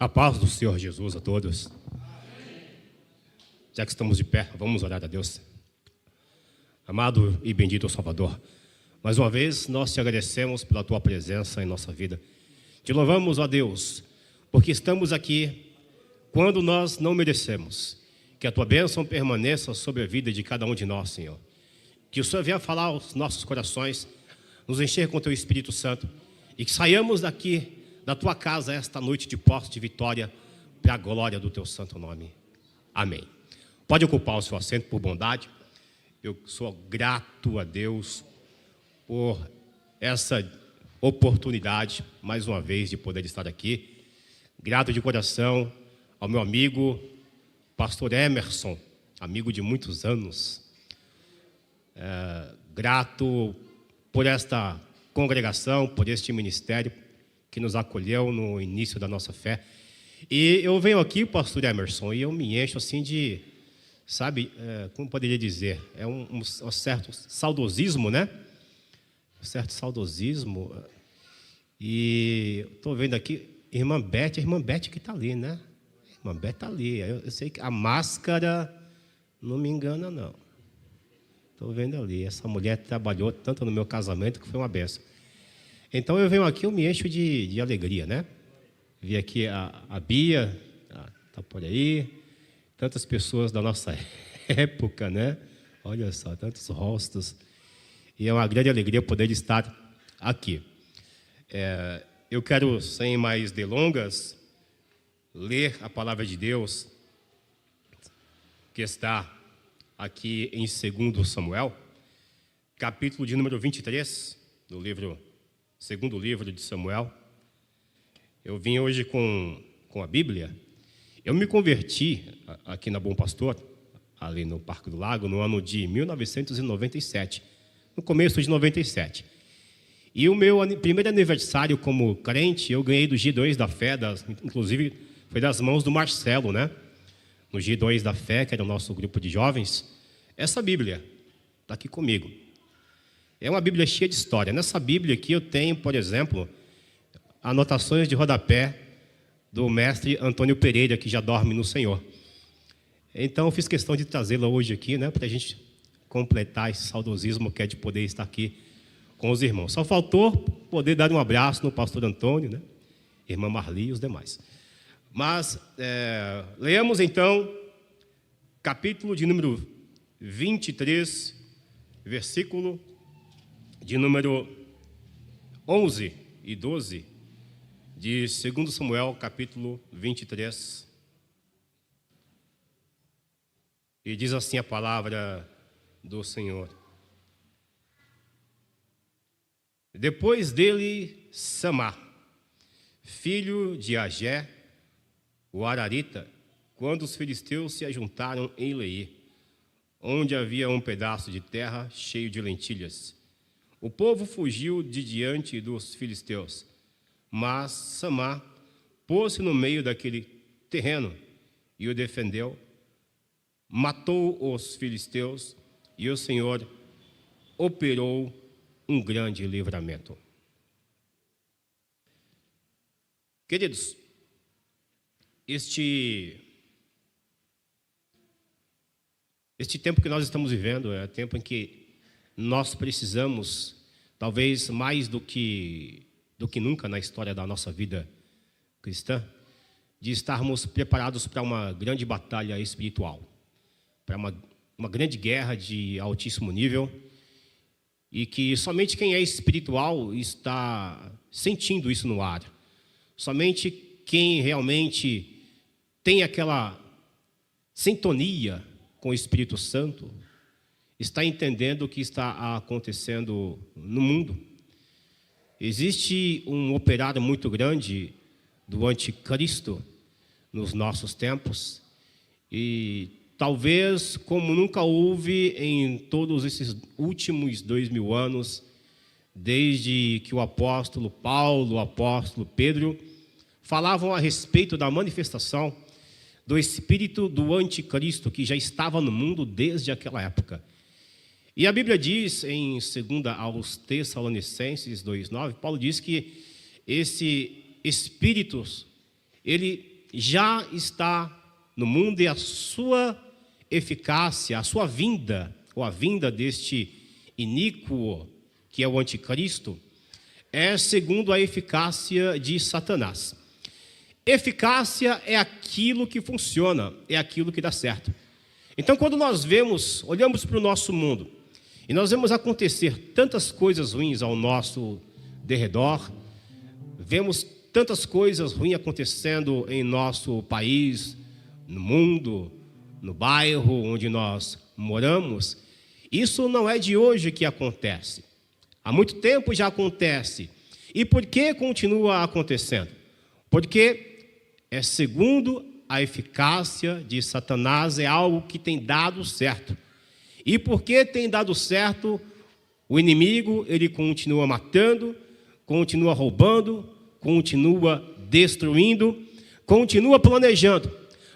A paz do Senhor Jesus a todos. Já que estamos de pé, vamos orar a Deus. Amado e bendito Salvador, mais uma vez nós te agradecemos pela tua presença em nossa vida. Te louvamos, ó Deus, porque estamos aqui quando nós não merecemos. Que a tua bênção permaneça sobre a vida de cada um de nós, Senhor. Que o Senhor venha falar aos nossos corações, nos encher com o teu Espírito Santo e que saiamos daqui da tua casa esta noite de posse de vitória para a glória do teu santo nome. Amém. Pode ocupar o seu assento por bondade. Eu sou grato a Deus por essa oportunidade, mais uma vez, de poder estar aqui. Grato de coração ao meu amigo, pastor Emerson, amigo de muitos anos. Grato por esta congregação, por este ministério que nos acolheu no início da nossa fé. E eu venho aqui, pastor Emerson, e eu me encho assim de, sabe, como poderia dizer, é um certo saudosismo, né? Um certo saudosismo. E estou vendo aqui, a irmã Beth que está ali, né? A irmã Beth está ali. Eu sei que a máscara não me engana, não. Estou vendo ali, essa mulher trabalhou tanto no meu casamento que foi uma benção. Então eu venho aqui, eu me encho de alegria, né? Vi aqui a Bia, está por aí, tantas pessoas da nossa época, né? Olha só, tantos rostos. E é uma grande alegria poder estar aqui. Eu quero, sem mais delongas, ler a palavra de Deus que está aqui em 2 Samuel, capítulo de número 23, do segundo livro de Samuel. Eu vim hoje com a Bíblia. Eu me converti aqui na Bom Pastor, ali no Parque do Lago, no ano de 1997, no começo de 97. E o meu primeiro aniversário como crente, eu ganhei do G2 da Fé, inclusive foi das mãos do Marcelo, né? No G2 da Fé, que era o nosso grupo de jovens. Essa Bíblia está aqui comigo. É uma Bíblia cheia de história. Nessa Bíblia aqui eu tenho, por exemplo, anotações de rodapé do mestre Antônio Pereira, que já dorme no Senhor. Então eu fiz questão de trazê-la hoje aqui, né, para a gente completar esse saudosismo que é de poder estar aqui com os irmãos. Só faltou poder dar um abraço no pastor Antônio, né, irmã Marli e os demais. Mas leamos então capítulo de número 23, versículo de número 11 e 12, de 2 Samuel, capítulo 23. E diz assim a palavra do Senhor. Depois dele, Samá, filho de Agé, o Ararita, quando os filisteus se ajuntaram em Leí, onde havia um pedaço de terra cheio de lentilhas. O povo fugiu de diante dos filisteus, mas Samá pôs-se no meio daquele terreno e o defendeu, matou os filisteus e o Senhor operou um grande livramento. Queridos, este tempo que nós estamos vivendo é tempo em que nós precisamos, talvez mais do que nunca na história da nossa vida cristã, de estarmos preparados para uma grande batalha espiritual, para uma grande guerra de altíssimo nível, e que somente quem é espiritual está sentindo isso no ar. Somente quem realmente tem aquela sintonia com o Espírito Santo está entendendo o que está acontecendo no mundo. Existe um operário muito grande do anticristo nos nossos tempos e talvez como nunca houve em todos esses últimos 2000 anos, desde que o apóstolo Paulo, o apóstolo Pedro falavam a respeito da manifestação do espírito do anticristo que já estava no mundo desde aquela época. E a Bíblia diz, em 2 aos Tessalonicenses 2,9, Paulo diz que esse espírito, ele já está no mundo e a sua eficácia, a sua vinda, ou a vinda deste iníquo, que é o anticristo, é segundo a eficácia de Satanás. Eficácia é aquilo que funciona, é aquilo que dá certo. Então, quando nós olhamos para o nosso mundo, e nós vemos acontecer tantas coisas ruins ao nosso derredor, vemos tantas coisas ruins acontecendo em nosso país, no mundo, no bairro onde nós moramos, isso não é de hoje que acontece. Há muito tempo já acontece. E por que continua acontecendo? Porque é segundo a eficácia de Satanás, é algo que tem dado certo. E porque tem dado certo, o inimigo, ele continua matando, continua roubando, continua destruindo, continua planejando.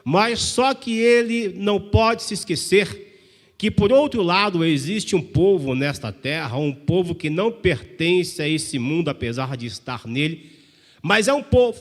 Mas só que ele não pode se esquecer que, por outro lado, existe um povo nesta terra, um povo que não pertence a esse mundo, apesar de estar nele, mas é um povo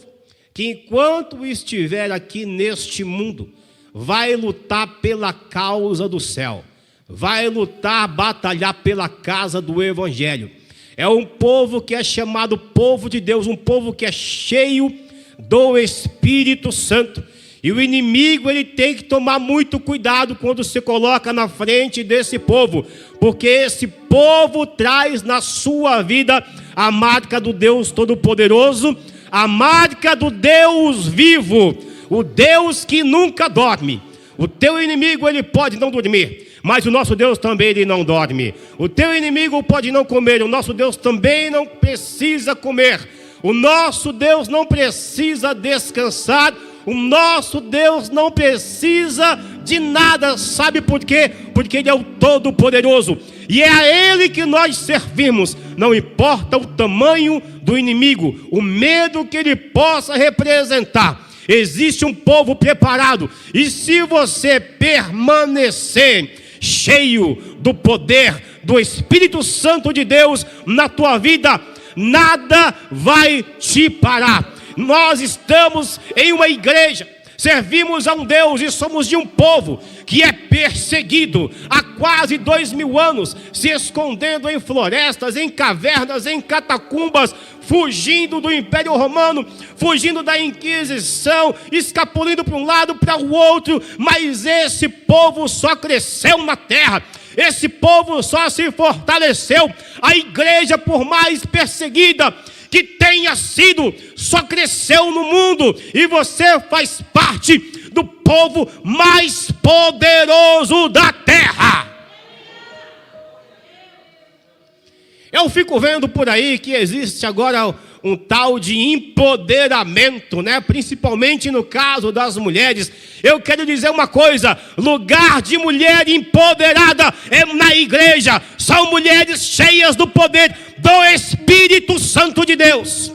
que, enquanto estiver aqui neste mundo, vai lutar pela causa do céu, vai lutar, batalhar pela casa do Evangelho. É um povo que é chamado povo de Deus, um povo que é cheio do Espírito Santo. E o inimigo, ele tem que tomar muito cuidado quando se coloca na frente desse povo, porque esse povo traz na sua vida a marca do Deus Todo-Poderoso, a marca do Deus vivo, o Deus que nunca dorme. O teu inimigo, ele pode não dormir, mas o nosso Deus também, ele não dorme. O teu inimigo pode não comer, o nosso Deus também não precisa comer. O nosso Deus não precisa descansar, o nosso Deus não precisa de nada. Sabe por quê? Porque Ele é o Todo-Poderoso, e é a Ele que nós servimos. Não importa o tamanho do inimigo, o medo que ele possa representar, existe um povo preparado. E se você permanecer cheio do poder do Espírito Santo de Deus na tua vida, nada vai te parar. Nós estamos em uma igreja, servimos a um Deus e somos de um povo que é perseguido há quase 2000 anos, se escondendo em florestas, em cavernas, em catacumbas, fugindo do Império Romano, fugindo da Inquisição, escapulindo para um lado, para o outro. Mas esse povo só cresceu na terra, esse povo só se fortaleceu. A igreja, por mais perseguida que tenha sido, só cresceu no mundo, e você faz parte do povo mais poderoso da terra. Eu fico vendo por aí que existe agora um tal de empoderamento, né? Principalmente no caso das mulheres. Eu quero dizer uma coisa: lugar de mulher empoderada é na igreja. São mulheres cheias do poder do Espírito Santo de Deus.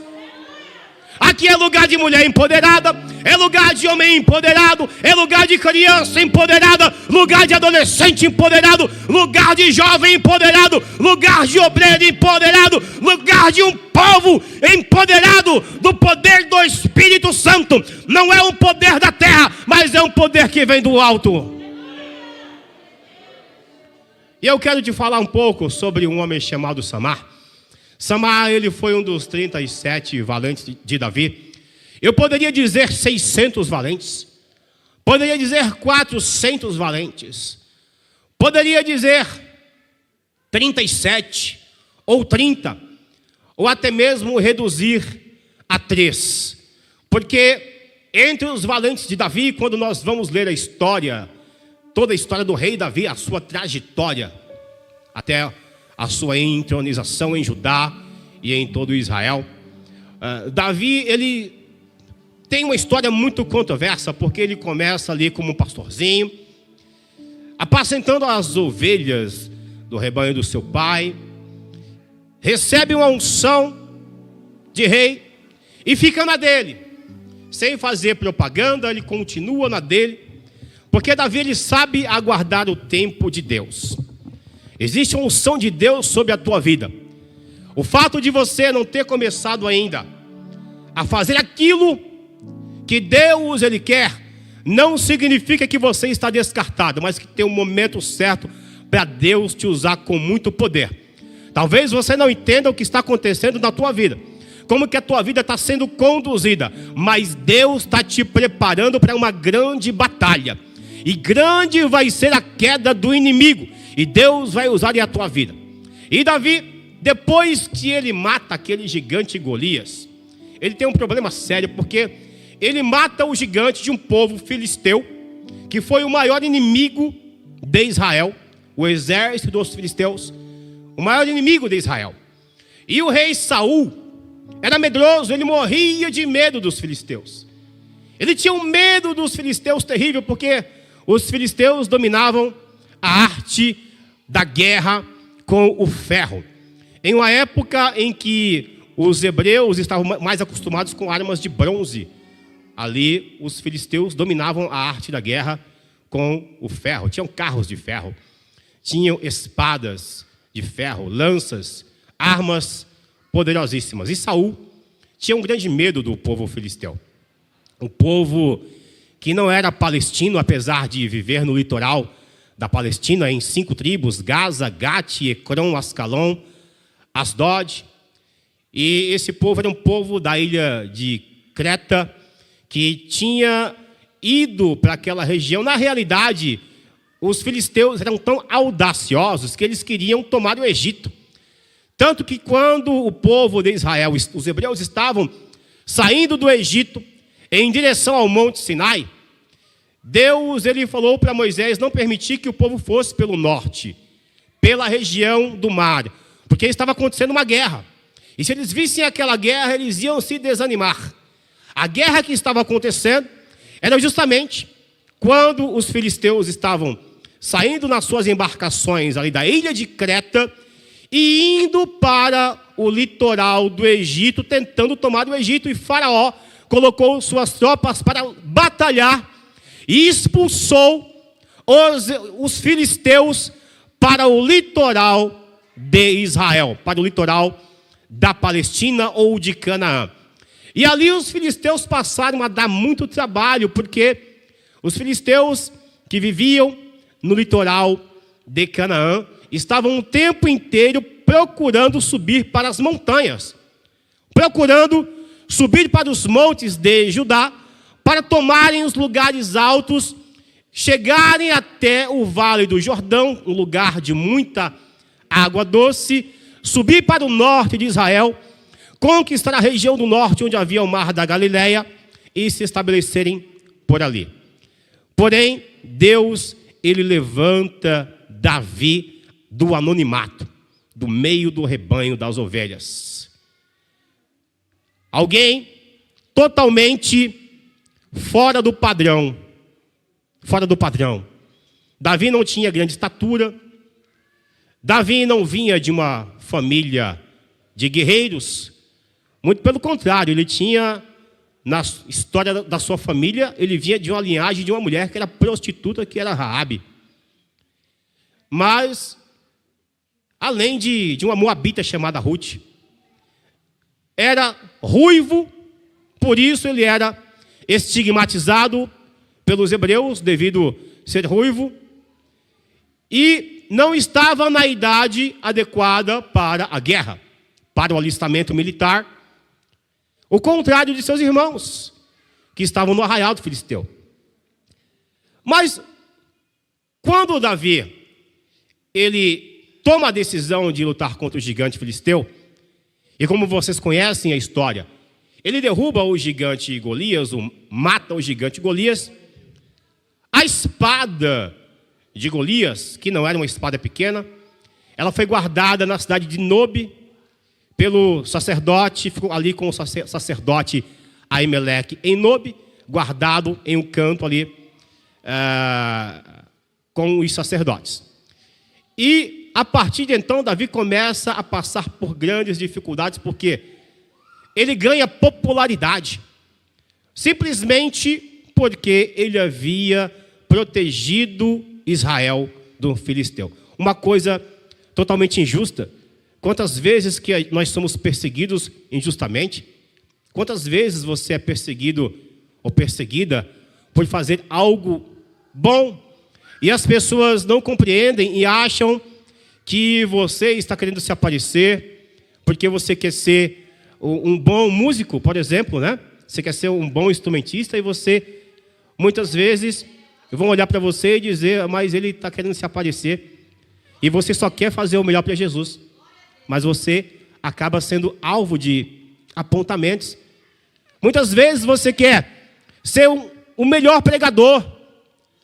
Aqui é lugar de mulher empoderada, é lugar de homem empoderado, é lugar de criança empoderada, lugar de adolescente empoderado, lugar de jovem empoderado, lugar de obreiro empoderado, lugar de um povo empoderado do poder do Espírito Santo. Não é um poder da terra, mas é um poder que vem do alto. E eu quero te falar um pouco sobre um homem chamado Samar. Samar, ele foi um dos 37 valentes de Davi. Eu poderia dizer 600 valentes, poderia dizer 400 valentes, poderia dizer 37 ou 30, ou até mesmo reduzir a 3. Porque entre os valentes de Davi, quando nós vamos ler a história, toda a história do rei Davi, a sua trajetória, até a sua entronização em Judá e em todo Israel, Davi, ele tem uma história muito controversa, porque ele começa ali como um pastorzinho, apacentando as ovelhas do rebanho do seu pai, recebe uma unção de rei e fica na dele, sem fazer propaganda. Ele continua na dele, porque Davi, ele sabe aguardar o tempo de Deus. Existe uma unção de Deus sobre a tua vida. O fato de você não ter começado ainda a fazer aquilo que Deus Ele quer, não significa que você está descartado, mas que tem um momento certo para Deus te usar com muito poder. Talvez você não entenda o que está acontecendo na tua vida, como que a tua vida está sendo conduzida, mas Deus está te preparando para uma grande batalha, e grande vai ser a queda do inimigo, e Deus vai usar a tua vida. E Davi, depois que ele mata aquele gigante Golias, ele tem um problema sério, porque ele mata o gigante de um povo filisteu, que foi o maior inimigo de Israel, o exército dos filisteus, o maior inimigo de Israel. E o rei Saul era medroso, ele morria de medo dos filisteus. Ele tinha um medo dos filisteus terrível, porque os filisteus dominavam a arte da guerra com o ferro. Em uma época em que os hebreus estavam mais acostumados com armas de bronze, ali os filisteus dominavam a arte da guerra com o ferro. Tinham carros de ferro, tinham espadas de ferro, lanças, armas poderosíssimas. E Saul tinha um grande medo do povo filisteu. Um povo que não era palestino, apesar de viver no litoral da Palestina, em 5 tribos: Gaza, Gate, Ecrom, Ascalon, Asdod. E esse povo era um povo da ilha de Creta, que tinha ido para aquela região. Na realidade, os filisteus eram tão audaciosos que eles queriam tomar o Egito. Tanto que quando o povo de Israel, os hebreus, estavam saindo do Egito em direção ao Monte Sinai, Deus ele falou para Moisés não permitir que o povo fosse pelo norte, pela região do mar, porque estava acontecendo uma guerra. E se eles vissem aquela guerra, eles iam se desanimar. A guerra que estava acontecendo era justamente quando os filisteus estavam saindo nas suas embarcações ali da ilha de Creta e indo para o litoral do Egito, tentando tomar o Egito. E Faraó colocou suas tropas para batalhar e expulsou os filisteus para o litoral de Israel, para o litoral da Palestina ou de Canaã. E ali os filisteus passaram a dar muito trabalho, porque os filisteus que viviam no litoral de Canaã estavam o tempo inteiro procurando subir para as montanhas, procurando subir para os montes de Judá, para tomarem os lugares altos, chegarem até o Vale do Jordão, um lugar de muita água doce, subir para o norte de Israel, conquistar a região do norte, onde havia o mar da Galileia, e se estabelecerem por ali. Porém, Deus, ele levanta Davi do anonimato, do meio do rebanho das ovelhas. Alguém totalmente fora do padrão. Fora do padrão. Davi não tinha grande estatura. Davi não vinha de uma família de guerreiros. Muito pelo contrário, ele tinha, na história da sua família, ele vinha de uma linhagem de uma mulher que era prostituta, que era Raabe. Mas, além de uma moabita chamada Ruth, era ruivo, por isso ele era estigmatizado pelos hebreus, devido ser ruivo, e não estava na idade adequada para a guerra, para o alistamento militar, o contrário de seus irmãos, que estavam no arraial do filisteu. Mas, quando Davi, ele toma a decisão de lutar contra o gigante filisteu, e como vocês conhecem a história, ele derruba o gigante Golias, mata o gigante Golias. A espada de Golias, que não era uma espada pequena, ela foi guardada na cidade de Nobe pelo sacerdote, ficou ali com o sacerdote Aimeleque em Nobe, guardado em um canto ali com os sacerdotes. E a partir de então, Davi começa a passar por grandes dificuldades, porque ele ganha popularidade, simplesmente porque ele havia protegido Israel do filisteu. Uma coisa totalmente injusta. Quantas vezes que nós somos perseguidos injustamente? Quantas vezes você é perseguido ou perseguida por fazer algo bom. E as pessoas não compreendem e acham que você está querendo se aparecer porque você quer ser um bom músico, por exemplo, né? Você quer ser um bom instrumentista e você, muitas vezes, vão olhar para você e dizer, mas ele está querendo se aparecer. E você só quer fazer o melhor para Jesus. Mas você acaba sendo alvo de apontamentos. Muitas vezes você quer ser o melhor pregador,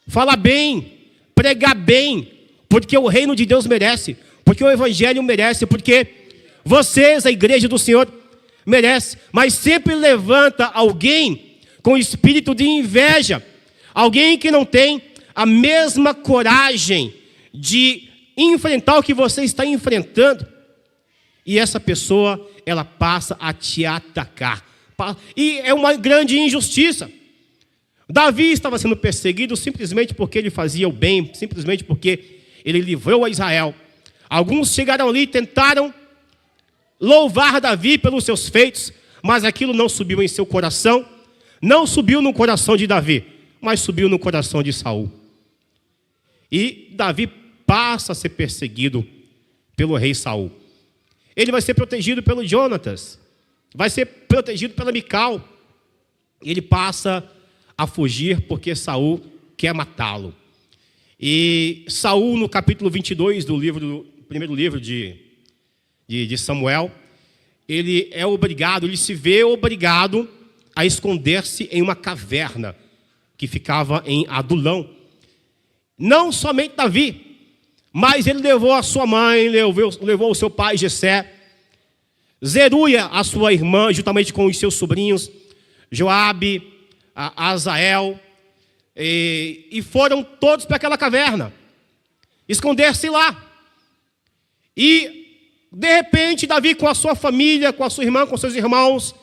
falar bem, pregar bem, porque o reino de Deus merece, porque o evangelho merece, porque vocês, a igreja do Senhor, merece. Mas sempre levanta alguém com espírito de inveja, alguém que não tem a mesma coragem de enfrentar o que você está enfrentando. E essa pessoa, ela passa a te atacar. E é uma grande injustiça. Davi estava sendo perseguido simplesmente porque ele fazia o bem, simplesmente porque ele livrou a Israel. Alguns chegaram ali e tentaram louvar Davi pelos seus feitos, mas aquilo não subiu em seu coração, não subiu no coração de Davi, mas subiu no coração de Saul. E Davi passa a ser perseguido pelo rei Saul. Ele vai ser protegido pelo Jonatas, vai ser protegido pela Mical. Ele passa a fugir porque Saul quer matá-lo. E Saul, no capítulo 22 do primeiro livro de Samuel, ele se vê obrigado a esconder-se em uma caverna que ficava em Adulão. Não somente Davi, mas ele levou a sua mãe, levou o seu pai Jessé, Zeruia, a sua irmã, juntamente com os seus sobrinhos, Joabe, Azael, e foram todos para aquela caverna, esconder-se lá. E, de repente, Davi com a sua família, com a sua irmã, com seus irmãos,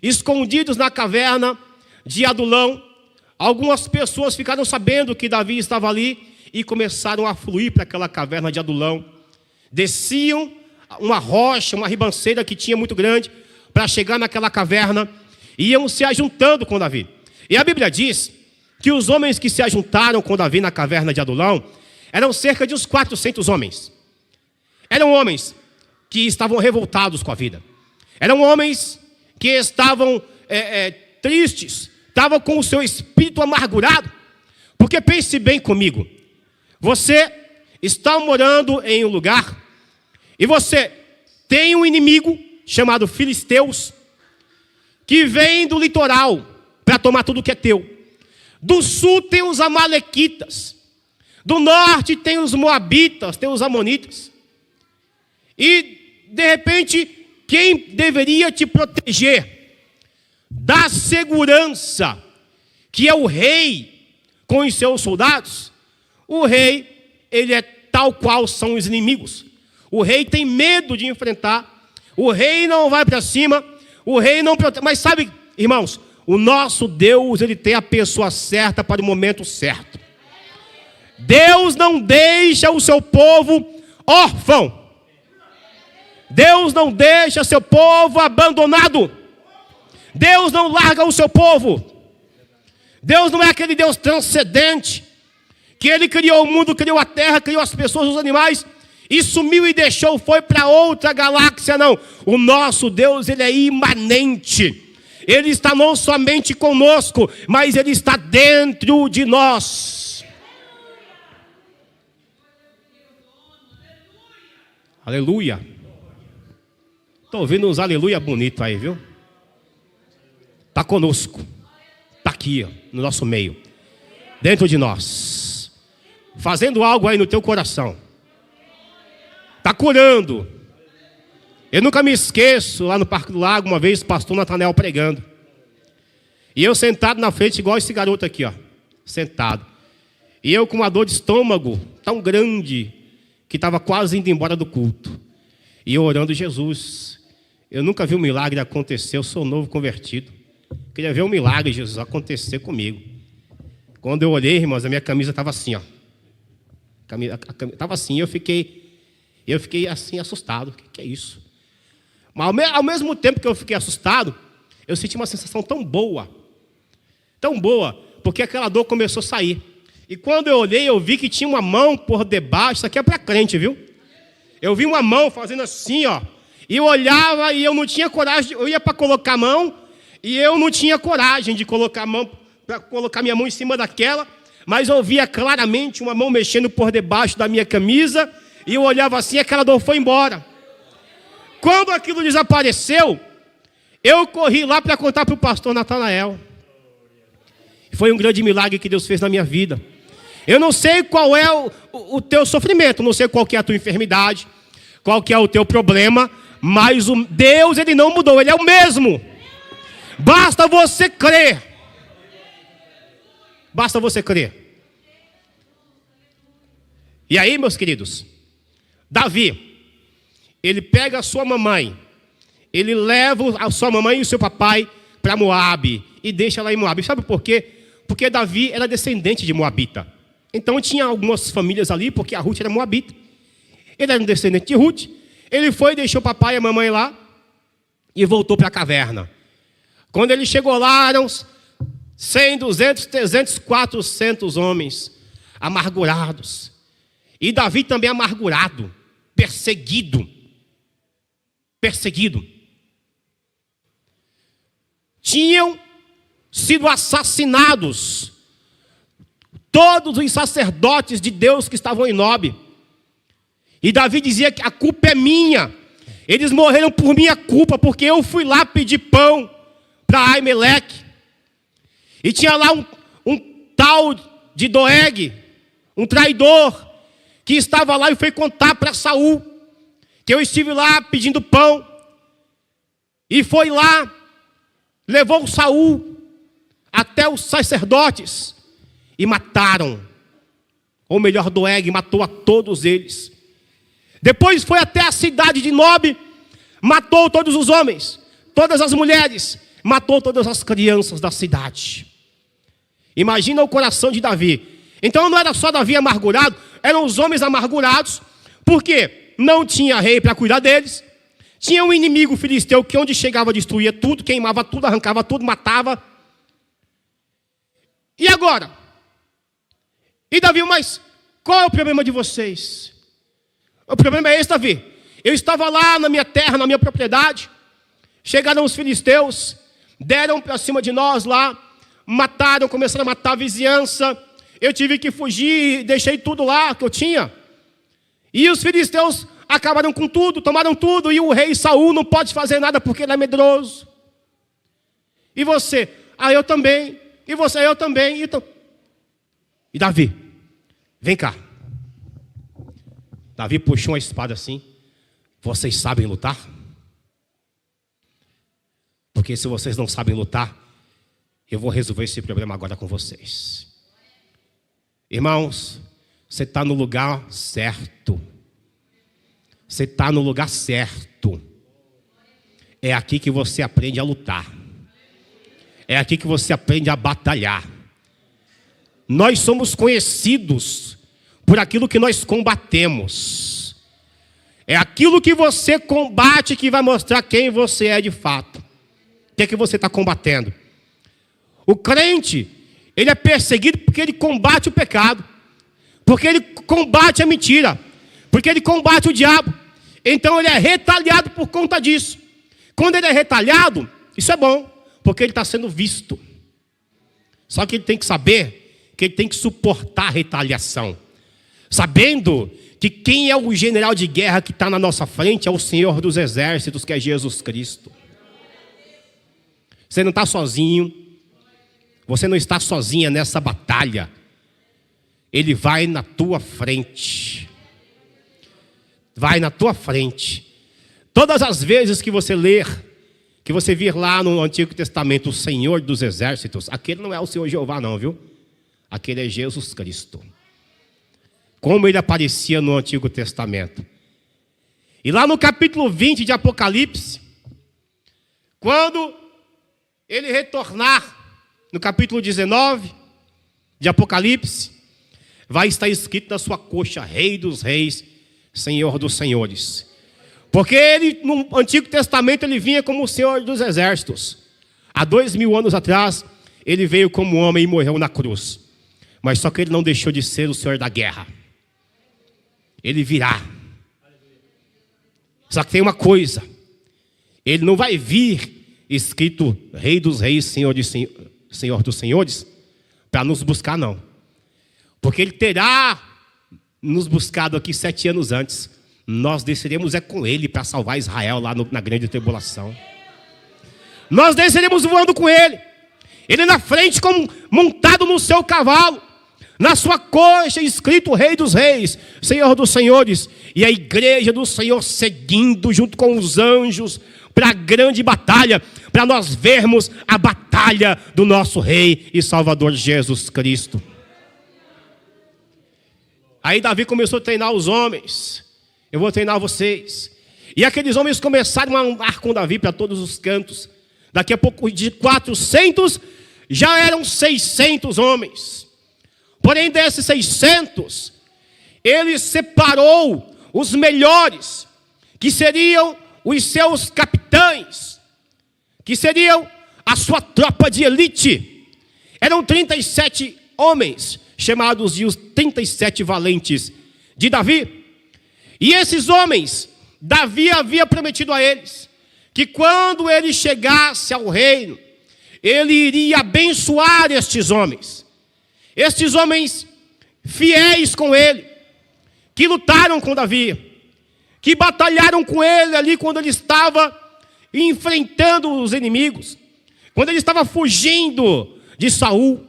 escondidos na caverna de Adulão, algumas pessoas ficaram sabendo que Davi estava ali e começaram a fluir para aquela caverna de Adulão. Desciam uma rocha, uma ribanceira que tinha muito grande, para chegar naquela caverna, e iam se ajuntando com Davi. E a Bíblia diz que os homens que se ajuntaram com Davi na caverna de Adulão eram cerca de uns 400 homens. Eram homens que estavam revoltados com a vida. Eram homens que estavam tristes, estavam com o seu espírito amargurado. Porque pense bem comigo, você está morando em um lugar e você tem um inimigo chamado Filisteus, que vem do litoral para tomar tudo que é teu. Do sul tem os amalequitas, do norte tem os moabitas, tem os amonitas. E, de repente, quem deveria te proteger da segurança, que é o rei com os seus soldados, o rei, ele é tal qual são os inimigos. O rei tem medo de enfrentar, o rei não vai para cima, o rei não protege. Mas sabe, irmãos, o nosso Deus, ele tem a pessoa certa para o momento certo. Deus não deixa o seu povo órfão. Deus não deixa seu povo abandonado. Deus não larga o seu povo. Deus não é aquele Deus transcendente, que ele criou o mundo, criou a terra, criou as pessoas, os animais, e sumiu e deixou, foi para outra galáxia, não. O nosso Deus, ele é imanente. Ele está não somente conosco, mas ele está dentro de nós. Aleluia. Estou ouvindo uns aleluia bonito aí, viu? Está conosco. Está aqui, ó, no nosso meio. Dentro de nós. Fazendo algo aí no teu coração. Está curando. Eu nunca me esqueço, lá no Parque do Lago, uma vez, o pastor Nathanael pregando. E eu sentado na frente, igual esse garoto aqui, ó. Sentado. E eu com uma dor de estômago tão grande, que estava quase indo embora do culto. E eu orando, Jesus, eu nunca vi um milagre acontecer, eu sou novo convertido. Queria ver um milagre, Jesus, acontecer comigo. Quando eu olhei, irmãos, a minha camisa estava assim, ó. Estava assim, eu fiquei assim, assustado. O que é isso? Mas ao mesmo tempo que eu fiquei assustado, eu senti uma sensação tão boa. tão boa, porque aquela dor começou a sair. E quando eu olhei, eu vi que tinha uma mão por debaixo. Isso aqui é para crente, viu? Eu vi uma mão fazendo assim, ó. E eu olhava e eu não tinha coragem. Eu ia para colocar a mão e eu não tinha coragem de colocar a mão, para colocar minha mão em cima daquela. Mas eu via claramente uma mão mexendo por debaixo da minha camisa. E eu olhava assim e aquela dor foi embora. Quando aquilo desapareceu, eu corri lá para contar para o pastor Natanael. Foi um grande milagre que Deus fez na minha vida. Eu não sei qual é o teu sofrimento, não sei qual que é a tua enfermidade, qual que é o teu problema, mas o Deus, Ele não mudou, Ele é o mesmo. Basta você crer. Basta você crer. E aí, meus queridos, Davi, ele pega a sua mamãe, ele leva a sua mamãe e o seu papai para Moabe e deixa lá em Moabe. Sabe por quê? Porque Davi era descendente de Moabita. Então tinha algumas famílias ali, porque a Ruth era Moabita. Ele era um descendente de Ruth. Ele foi, deixou o papai e a mamãe lá e voltou para a caverna. Quando ele chegou lá, eram 100, 200, 300, 400 homens amargurados. E Davi também amargurado, perseguido. Tinham sido assassinados todos os sacerdotes de Deus que estavam em Nob. E Davi dizia que a culpa é minha. Eles morreram por minha culpa, porque eu fui lá pedir pão para Aimeleque. E tinha lá um tal de Doeg, um traidor, que estava lá e foi contar para Saul que eu estive lá pedindo pão. E foi lá, levou Saul até os sacerdotes e mataram. Ou melhor, Doeg matou a todos eles. Depois foi até a cidade de Nob, matou todos os homens, todas as mulheres, matou todas as crianças da cidade. Imagina o coração de Davi. Então não era só Davi amargurado, eram os homens amargurados, porque não tinha rei para cuidar deles. Tinha um inimigo filisteu que onde chegava destruía tudo, queimava tudo, arrancava tudo, matava. E agora? E Davi, mas qual é o problema de vocês? O problema é esse, Davi. Eu estava lá na minha terra, na minha propriedade. Chegaram os filisteus, deram para cima de nós lá, mataram, começaram a matar a vizinhança. Eu tive que fugir, deixei tudo lá que eu tinha. E os filisteus acabaram com tudo, tomaram tudo. E o rei Saul não pode fazer nada porque ele é medroso. E você? Ah, eu também. E você? Eu também. Então... E Davi, vem cá. Davi puxou uma espada assim. Vocês sabem lutar? Porque se vocês não sabem lutar, eu vou resolver esse problema agora com vocês. Irmãos, você está no lugar certo. Você está no lugar certo. É aqui que você aprende a lutar. É aqui que você aprende a batalhar. Nós somos conhecidos por aquilo que nós combatemos. É aquilo que você combate que vai mostrar quem você é de fato. O que é que você está combatendo? O crente, ele é perseguido porque ele combate o pecado. Porque ele combate a mentira. Porque ele combate o diabo. Então ele é retaliado por conta disso. Quando ele é retaliado, isso é bom. Porque ele está sendo visto. Só que ele tem que saber que ele tem que suportar a retaliação. Sabendo que quem é o general de guerra que está na nossa frente é o Senhor dos Exércitos, que é Jesus Cristo. Você não está sozinho. Você não está sozinha nessa batalha. Ele vai na tua frente. Vai na tua frente. Todas as vezes que você ler, que você vir lá no Antigo Testamento, o Senhor dos Exércitos, aquele não é o Senhor Jeová não, viu? Aquele é Jesus Cristo. Como ele aparecia no Antigo Testamento. E lá no capítulo 20 de Apocalipse, quando ele retornar, no capítulo 19 de Apocalipse, vai estar escrito na sua coxa, Rei dos Reis, Senhor dos Senhores. Porque ele, no Antigo Testamento, ele vinha como o Senhor dos Exércitos. Há 2000 anos atrás, ele veio como homem e morreu na cruz. Mas só que ele não deixou de ser o Senhor da guerra. Ele virá. Só que tem uma coisa. Ele não vai vir escrito Rei dos Reis, Senhor dos Senhores, para nos buscar, não. Porque ele terá nos buscado aqui 7 anos antes. Nós desceremos com ele para salvar Israel lá na grande tribulação. Nós desceremos voando com ele. Ele na frente, como montado no seu cavalo. Na sua coxa escrito Rei dos Reis, Senhor dos Senhores. E a igreja do Senhor seguindo junto com os anjos para a grande batalha, para nós vermos a batalha do nosso Rei e Salvador Jesus Cristo. Aí Davi começou a treinar os homens. Eu vou treinar vocês. E aqueles homens começaram a andar com Davi para todos os cantos. Daqui a pouco de 400 já eram 600 homens. Porém desses 600, ele separou os melhores, que seriam os seus capitães, que seriam a sua tropa de elite. Eram 37 homens, chamados de os 37 valentes de Davi. E esses homens, Davi havia prometido a eles, que quando ele chegasse ao reino, ele iria abençoar estes homens fiéis com ele, que lutaram com Davi, que batalharam com ele ali quando ele estava enfrentando os inimigos, quando ele estava fugindo de Saul,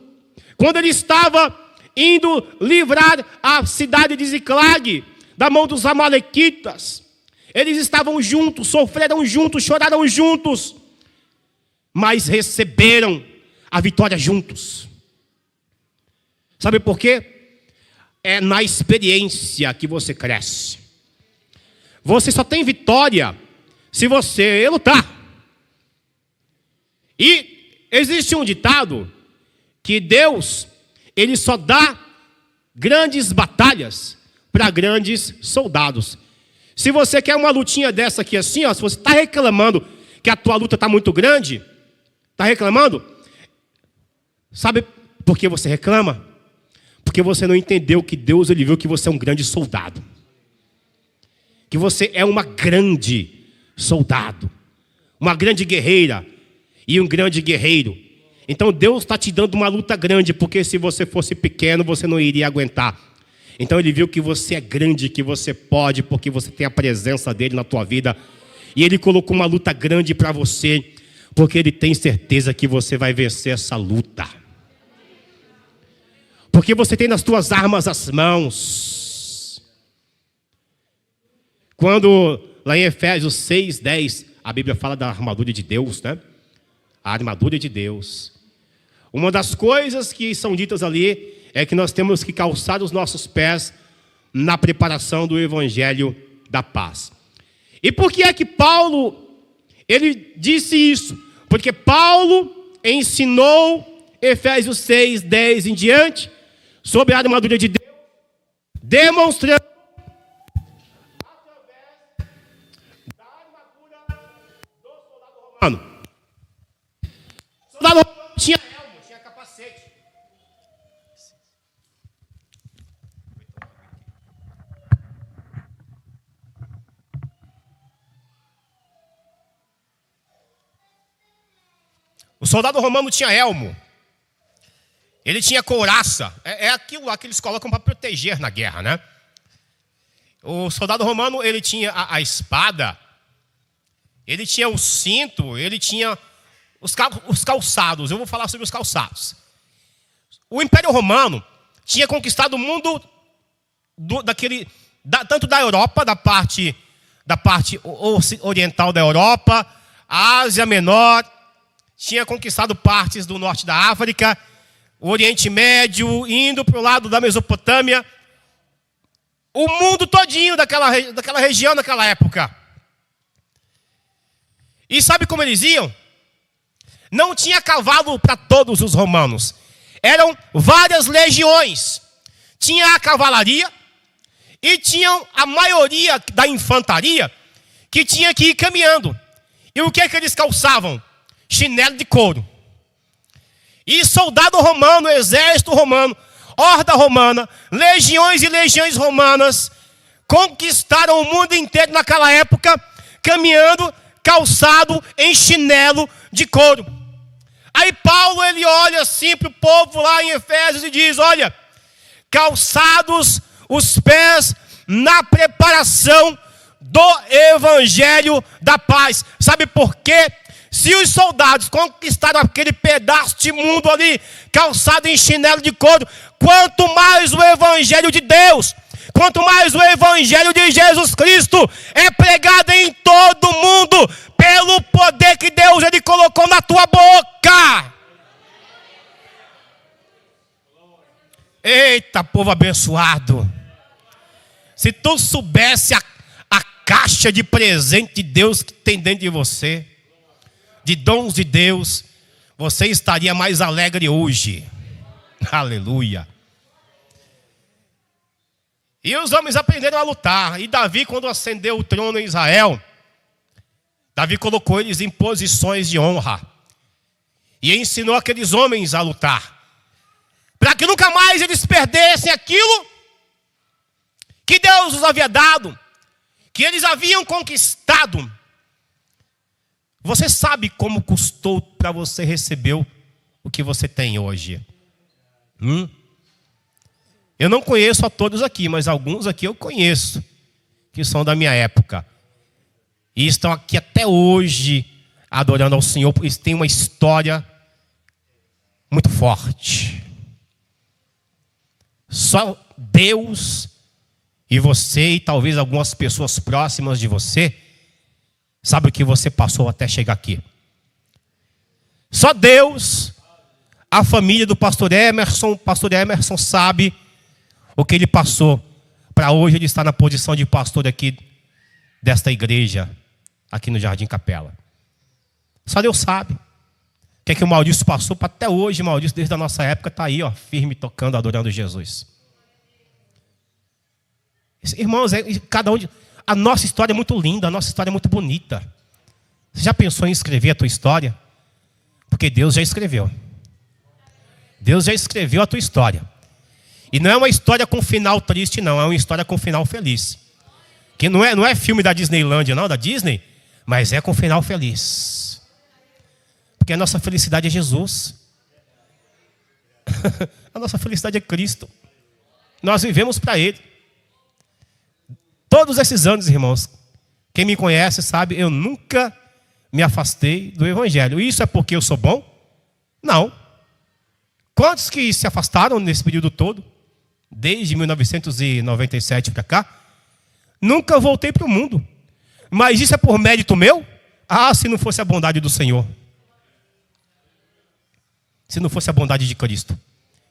quando ele estava indo livrar a cidade de Ziclag da mão dos amalequitas. Eles estavam juntos, sofreram juntos, choraram juntos, mas receberam a vitória juntos. Sabe por quê? É na experiência que você cresce. Você só tem vitória se você lutar. E existe um ditado que Deus, ele só dá grandes batalhas para grandes soldados. Se você quer uma lutinha dessa aqui assim, ó, se você está reclamando que a tua luta está muito grande, está reclamando, sabe por que você reclama? Porque você não entendeu que Deus, ele viu que você é um grande soldado. Que você é uma grande soldado, uma grande guerreira e um grande guerreiro. Então Deus está te dando uma luta grande, porque se você fosse pequeno, você não iria aguentar. Então ele viu que você é grande, que você pode, porque você tem a presença dele na tua vida. E ele colocou uma luta grande para você, porque ele tem certeza que você vai vencer essa luta. Porque você tem nas tuas armas as mãos. Quando lá em Efésios 6:10, a Bíblia fala da armadura de Deus, né? A armadura de Deus. Uma das coisas que são ditas ali é que nós temos que calçar os nossos pés na preparação do Evangelho da paz. E por que é que Paulo, ele disse isso? Porque Paulo ensinou Efésios 6:10 em diante sobre a armadura de Deus, demonstrando através da armadura do soldado romano. O soldado romano tinha elmo, tinha capacete. O soldado romano tinha elmo. Ele tinha couraça. É aquilo lá que eles colocam para proteger na guerra, né? O soldado romano, ele tinha a espada, ele tinha o cinto, ele tinha os calçados. Eu vou falar sobre os calçados. O Império Romano tinha conquistado o mundo tanto da Europa, da parte oriental da Europa, a Ásia Menor, tinha conquistado partes do norte da África, o Oriente Médio, indo para o lado da Mesopotâmia, o mundo todinho daquela região naquela época. E sabe como eles iam? Não tinha cavalo para todos os romanos. Eram várias legiões. Tinha a cavalaria e tinham a maioria da infantaria que tinha que ir caminhando. E o que é que eles calçavam? Chinelo de couro. E soldado romano, exército romano, horda romana, legiões e legiões romanas conquistaram o mundo inteiro naquela época, caminhando calçado em chinelo de couro. Aí Paulo, ele olha assim para o povo lá em Efésios e diz: olha, calçados os pés na preparação do evangelho da paz. Sabe por quê? Se os soldados conquistaram aquele pedaço de mundo ali, calçado em chinelo de couro, quanto mais o evangelho de Deus, quanto mais o evangelho de Jesus Cristo é pregado em todo mundo, pelo poder que Deus ele colocou na tua boca. Eita, povo abençoado. Se tu soubesse a caixa de presente de Deus que tem dentro de você, de dons de Deus, você estaria mais alegre hoje. Aleluia. E os homens aprenderam a lutar. E Davi, quando ascendeu o trono em Israel, Davi colocou eles em posições de honra. E ensinou aqueles homens a lutar. Para que nunca mais eles perdessem aquilo que Deus os havia dado, que eles haviam conquistado. Você sabe como custou para você receber o que você tem hoje? Eu não conheço a todos aqui, mas alguns aqui eu conheço, que são da minha época. E estão aqui até hoje, adorando ao Senhor, porque eles têm uma história muito forte. Só Deus e você, e talvez algumas pessoas próximas de você, sabe o que você passou até chegar aqui. Só Deus, a família do pastor Emerson sabe o que ele passou para hoje ele estar na posição de pastor aqui desta igreja, aqui no Jardim Capela. Só Deus sabe. O que é que o Maurício passou para até hoje, Maurício, desde a nossa época, está aí, ó, firme, tocando, adorando Jesus. Irmãos, cada um a nossa história é muito linda, a nossa história é muito bonita. Você já pensou em escrever a tua história? Porque Deus já escreveu. Deus já escreveu a tua história. E não é uma história com final triste, não. É uma história com final feliz. Que não é filme da Disneylândia, não, da Disney. Mas é com final feliz. Porque a nossa felicidade é Jesus. A nossa felicidade é Cristo. Nós vivemos para Ele. Todos esses anos, irmãos, quem me conhece sabe, eu nunca me afastei do Evangelho. Isso é porque eu sou bom? Não. Quantos que se afastaram nesse período todo? Desde 1997 para cá? Nunca voltei para o mundo. Mas isso é por mérito meu? Ah, se não fosse a bondade do Senhor. Se não fosse a bondade de Cristo,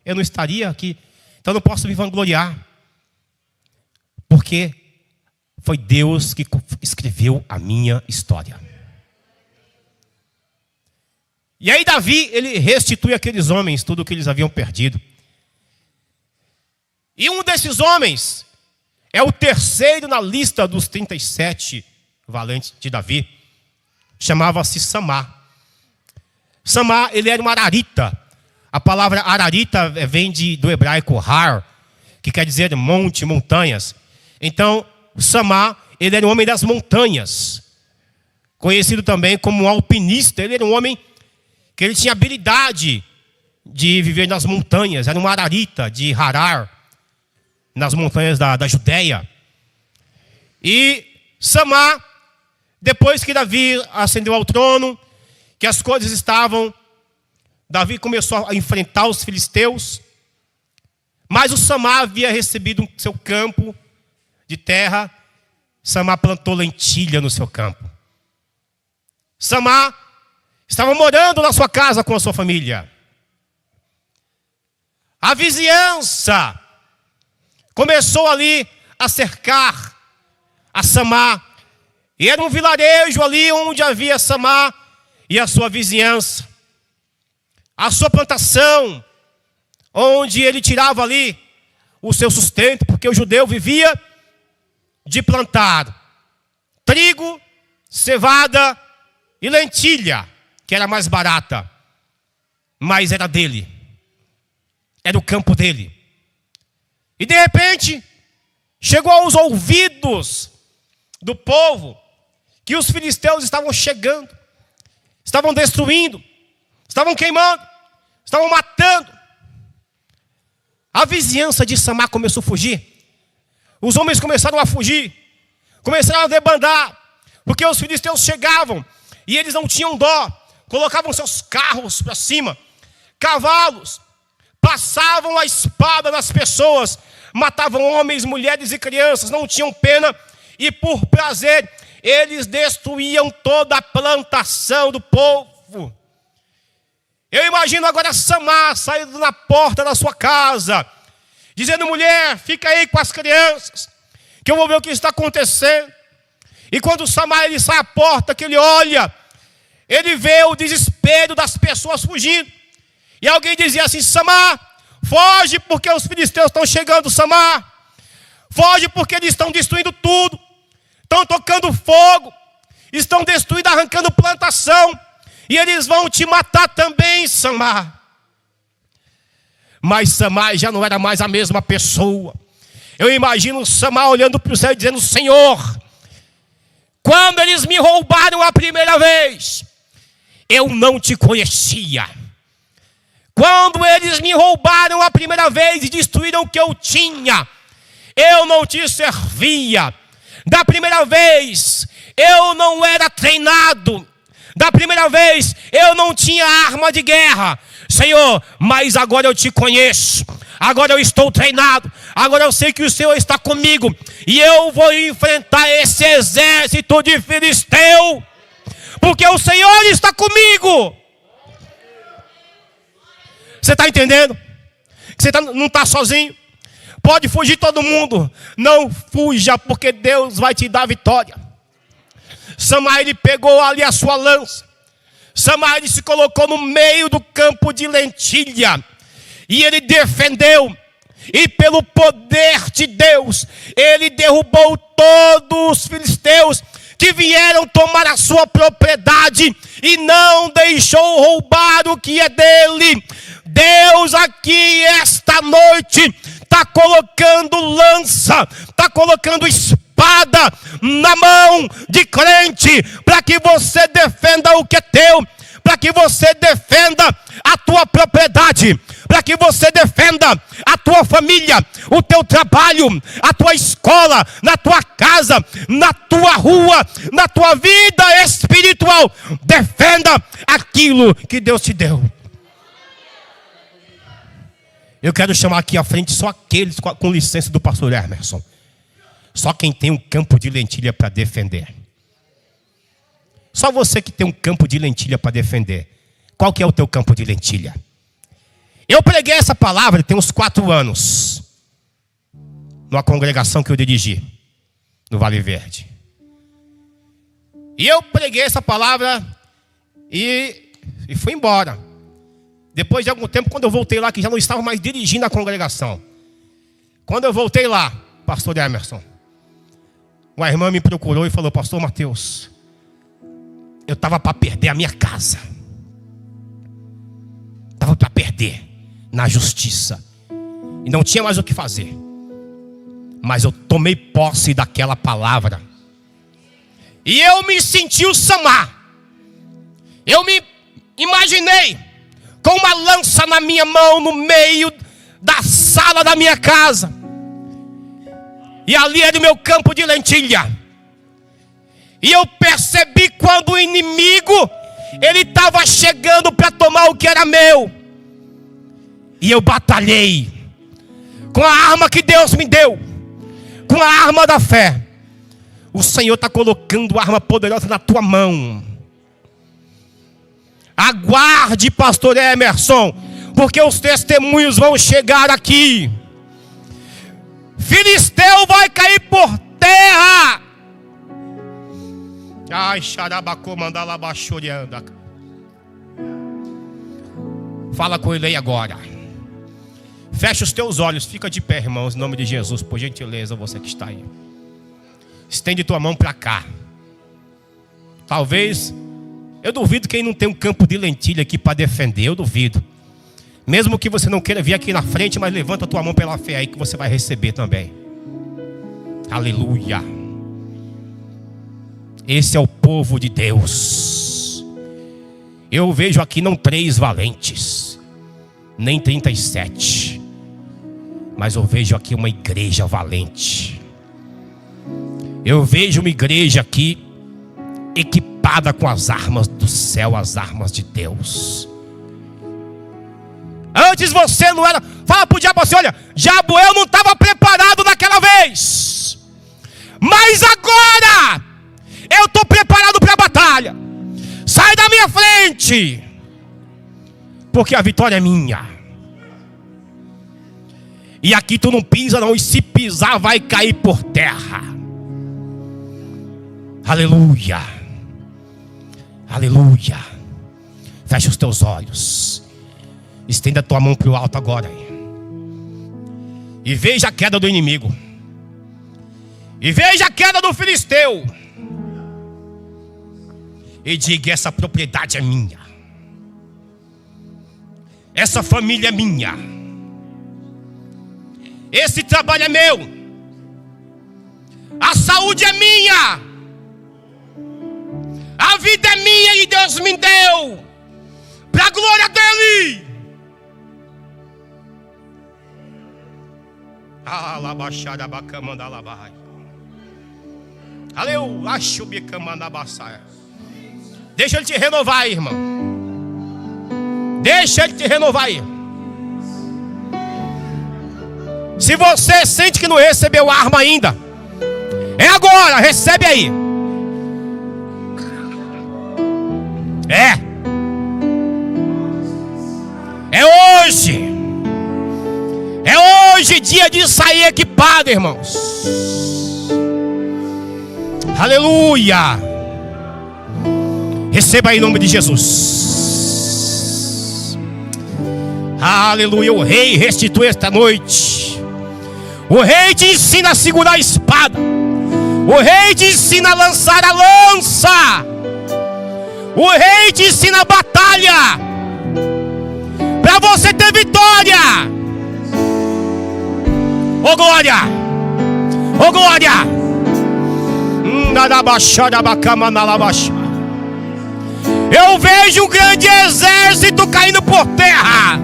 eu não estaria aqui. Então eu não posso me vangloriar. Porque foi Deus que escreveu a minha história. E aí Davi, ele restitui àqueles homens tudo o que eles haviam perdido. E um desses homens é o terceiro na lista dos 37 valentes de Davi. Chamava-se Samá. Samá, ele era um ararita. A palavra ararita vem do hebraico har, que quer dizer monte, montanhas. Então, Samá, ele era um homem das montanhas. Conhecido também como um alpinista. Ele era um homem que ele tinha habilidade de viver nas montanhas. Era um ararita de Harar, nas montanhas da Judéia. E Samá, depois que Davi ascendeu ao trono, que as coisas estavam, Davi começou a enfrentar os filisteus, mas o Samá havia recebido seu campo de terra. Samá plantou lentilha no seu campo. Samá estava morando na sua casa com a sua família. A vizinhança começou ali a cercar a Samá. E era um vilarejo ali onde havia Samá e a sua vizinhança. A sua plantação, onde ele tirava ali o seu sustento, porque o judeu vivia de plantar trigo, cevada e lentilha, que era mais barata. mas era dele. Era o campo dele. E de repente, chegou aos ouvidos do povo que os filisteus estavam chegando, estavam destruindo, estavam queimando, estavam matando. A vizinhança de Samá começou a fugir. Os homens começaram a fugir, começaram a debandar, porque os filisteus chegavam e eles não tinham dó, colocavam seus carros para cima, cavalos, passavam a espada nas pessoas, matavam homens, mulheres e crianças, não tinham pena, e por prazer eles destruíam toda a plantação do povo. Eu imagino agora Samá saindo na porta da sua casa, dizendo: mulher, fica aí com as crianças, que eu vou ver o que está acontecendo. E quando Samá ele sai à porta, que ele olha, ele vê o desespero das pessoas fugindo. E alguém dizia assim: Samá, foge porque os filisteus estão chegando, Samá. Foge porque eles estão destruindo tudo. Estão tocando fogo. Estão destruindo, arrancando plantação. E eles vão te matar também, Samá. Mas Samá já não era mais a mesma pessoa. Eu imagino Samá olhando para o céu e dizendo: Senhor, quando eles me roubaram a primeira vez, eu não te conhecia. Quando eles me roubaram a primeira vez e destruíram o que eu tinha, eu não te servia. Da primeira vez, eu não era treinado. Da primeira vez, eu não tinha arma de guerra. Senhor, mas agora eu te conheço. Agora eu estou treinado. Agora eu sei que o Senhor está comigo. E eu vou enfrentar esse exército de filisteu. Porque o Senhor está comigo. Você está entendendo? Você não está sozinho. Pode fugir todo mundo. Não fuja, porque Deus vai te dar vitória. Samá, ele pegou ali a sua lança. Samá, ele se colocou no meio do campo de lentilha. E ele defendeu. E pelo poder de Deus, ele derrubou todos os filisteus que vieram tomar a sua propriedade. E não deixou roubar o que é dele. Deus aqui esta noite está colocando lança, está colocando espada na mão de crente, para que você defenda o que é teu, para que você defenda a tua propriedade, para que você defenda a tua família, o teu trabalho, a tua escola, na tua casa, na tua rua, na tua vida espiritual. Defenda aquilo que Deus te deu. Eu quero chamar aqui à frente só aqueles, com licença do pastor Emerson. Só quem tem um campo de lentilha para defender. Só você que tem um campo de lentilha para defender. Qual que é o teu campo de lentilha? Eu preguei essa palavra tem uns 4 anos. Numa congregação que eu dirigi. No Vale Verde. E eu preguei essa palavra e fui embora. Depois de algum tempo, quando eu voltei lá, que já não estava mais dirigindo a congregação. Quando eu voltei lá, pastor Emerson, uma irmã me procurou e falou: pastor Mateus, eu estava para perder a minha casa. Estava para perder na justiça. E não tinha mais o que fazer. Mas eu tomei posse daquela palavra. E eu me senti o Samá. Eu me imaginei com uma lança na minha mão, no meio da sala da minha casa. E ali era o meu campo de lentilha. E eu percebi quando o inimigo, ele estava chegando para tomar o que era meu. E eu batalhei com a arma que Deus me deu, com a arma da fé. O Senhor está colocando arma poderosa na tua mão. Aguarde, pastor Emerson, porque os testemunhos vão chegar aqui. Filisteu vai cair por terra. Ai, xarabacô, mandalabachorianda. Fala com ele aí agora. Fecha os teus olhos, fica de pé, irmãos, em nome de Jesus, por gentileza, você que está aí. Estende tua mão para cá. Talvez, eu duvido quem não tem um campo de lentilha aqui para defender, eu duvido. Mesmo que você não queira vir aqui na frente, mas levanta a tua mão pela fé aí que você vai receber também. Aleluia. Esse é o povo de Deus. Eu vejo aqui não 3 valentes, nem 37, mas eu vejo aqui uma igreja valente. Eu vejo uma igreja aqui equipada com as armas do céu, as armas de Deus. Antes você não era. Fala pro diabo assim: olha, diabo, eu não estava preparado naquela vez, mas agora eu estou preparado para a batalha. Sai da minha frente, porque a vitória é minha. E aqui tu não pisa não, e se pisar vai cair por terra. Aleluia. Aleluia. Fecha os teus olhos. Estenda a tua mão para o alto agora. E veja a queda do inimigo. E veja a queda do filisteu. E diga: essa propriedade é minha. Essa família é minha. Esse trabalho é meu. A saúde é minha. A vida é minha e Deus me deu para a glória dele. Deixa ele te renovar aí, irmão. Deixa ele te renovar aí. Se você sente que não recebeu a arma ainda, é agora, recebe aí. É hoje. É hoje dia de sair equipado, irmãos. Aleluia. Receba aí em nome de Jesus. Aleluia. O rei restitui esta noite. O rei te ensina a segurar a espada. O rei te ensina a lançar a lança. O rei te ensina a batalha para você ter vitória. Ô glória! Ô glória! Eu vejo um grande exército caindo por terra.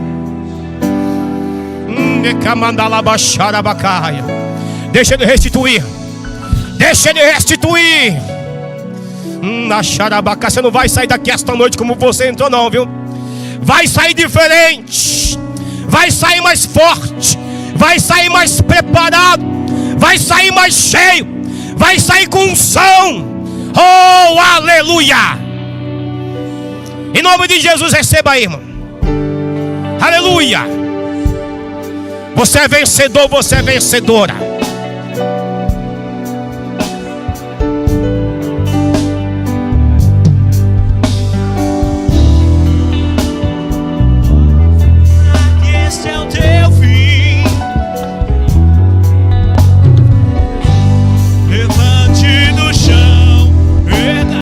Deixa ele restituir. Deixa ele restituir. Você não vai sair daqui esta noite como você entrou não, viu? Vai sair diferente. Vai sair mais forte. Vai sair mais preparado. Vai sair mais cheio. Vai sair com unção. Oh, aleluia. Em nome de Jesus, receba aí, irmão. Aleluia. Você é vencedor, você é vencedora.